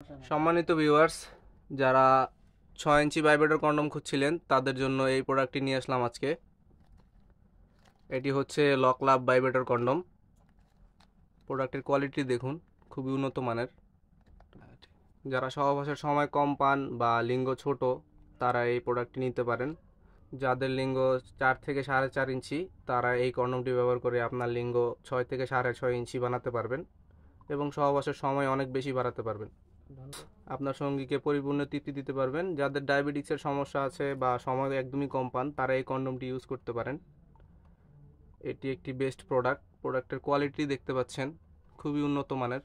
সম্মানিত ভিউয়ার্স, যারা 6 ইঞ্চি vibrator condom খুঁজছিলেন তাদের জন্য এই প্রোডাক্টটি নিয়ে আসলাম আজকে। এটি হচ্ছে লক লাভ ভাইব্রেটর কন্ডম। প্রোডাক্টের কোয়ালিটি দেখুন, খুবই উন্নত মানের। যারা সহবাসের সময় কম পান বা লিঙ্গ ছোট, তারা এই প্রোডাক্টটি নিতে পারেন। যাদের লিঙ্গ 4 থেকে 4.5 ইঞ্চি, তারা এই কন্ডমটি ব্যবহার করে আপনার লিঙ্গ 6 থেকে 6.5 ইঞ্চি বানাতে পারবেন এবং সহবাসের সময় অনেক বেশি বাড়াতে পারবেন। আপনার সঙ্গীকে পরিপূর্ণ তৃপ্তি দিতে পারবেন। যাদের ডায়াবেটিক্সের সমস্যা আছে বা সময় একদমই কম পান, তারা এই কন্ডমটি ইউজ করতে পারেন। এটি একটি বেস্ট প্রোডাক্ট। প্রোডাক্টের কোয়ালিটি দেখতে পাচ্ছেন, খুবই উন্নত মানের।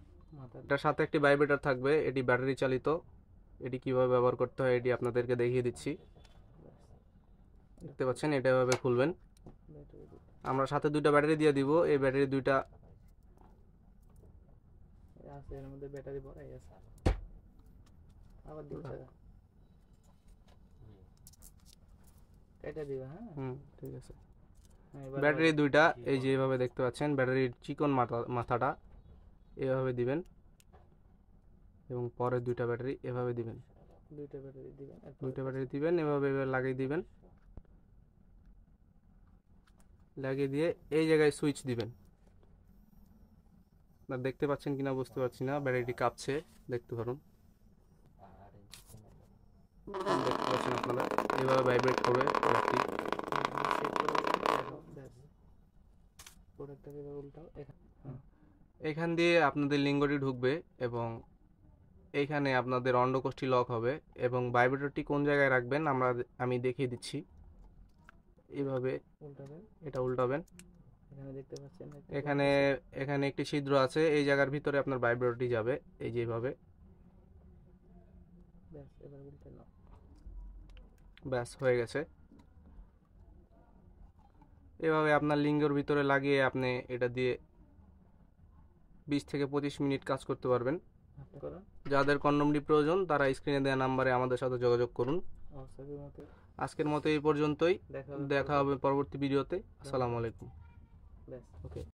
এটার সাথে একটি ভাইব্রেটর থাকবে, এটি ব্যাটারি চালিত। এটি কিভাবে ব্যবহার করতে হয় এটি আপনাদেরকে দেখিয়ে দিচ্ছি। দেখতে পাচ্ছেন, এটা এভাবে খুলবেন। আমরা সাথে 2টা ব্যাটারি দিয়ে দিব। এই ব্যাটারি 2টা আছে, এর মধ্যে ব্যাটারি ভরাই আছে। আবার দিচ্ছা এটা দিবা। হ্যাঁ, ঠিক আছে। এবার ব্যাটারি 2টা এই যে এভাবে দেখতে পাচ্ছেন, ব্যাটারির চিকন মাথাটা এভাবে দিবেন এবং পরের 2টা ব্যাটারি এভাবে দিবেন। 2টা ব্যাটারি দিবেন, 2টা ব্যাটারি দিবেন, এভাবে লাগিয়ে দিবেন। লাগিয়ে দিয়ে এই জায়গায় সুইচ দিবেন। আপনারা দেখতে পাচ্ছেন কিনা বুঝতে পারছি না, ব্যাটারিটি কাঁপছে, দেখতে পারুন। দেখতে পাচ্ছেন আপনারা, এভাবে ভাইব্রেট করবে প্রোডাক্টটি। প্রোডাক্টটাকে এবার উল্টাও। এখান দিয়ে আপনাদের লিঙ্গটি ঢুকবে এবং এইখানে আপনাদের অন্ডকোষ্ঠী লক হবে এবং ভাইব্রেটরটি কোন জায়গায় রাখবেন আমি দেখিয়ে দিচ্ছি। এইভাবে উল্টাবেন, এটা উল্টাবেন। এখানে দেখতে পাচ্ছেন এখানে একটি ছিদ্র আছে, এই জায়গার ভিতরে আপনার ভাইব্রেটরটি যাবে, এই যে এইভাবে। ব্যাস, এবার উল্টে নাও। ব্যাস, হয়ে গেছে। এভাবে আপনার লিঙ্গের ভিতরে লাগিয়ে আপনি এটা দিয়ে 20 থেকে 25 মিনিট কাজ করতে পারবেন। যাদের কন্ডমটি প্রয়োজন তারা স্ক্রিনে দেওয়া নাম্বারে আমাদের সাথে যোগাযোগ করুন। আজকের মতো এই পর্যন্তই। দেখা হবে পরবর্তী ভিডিওতে। আসসালামু আলাইকুম। ব্যাস, ওকে।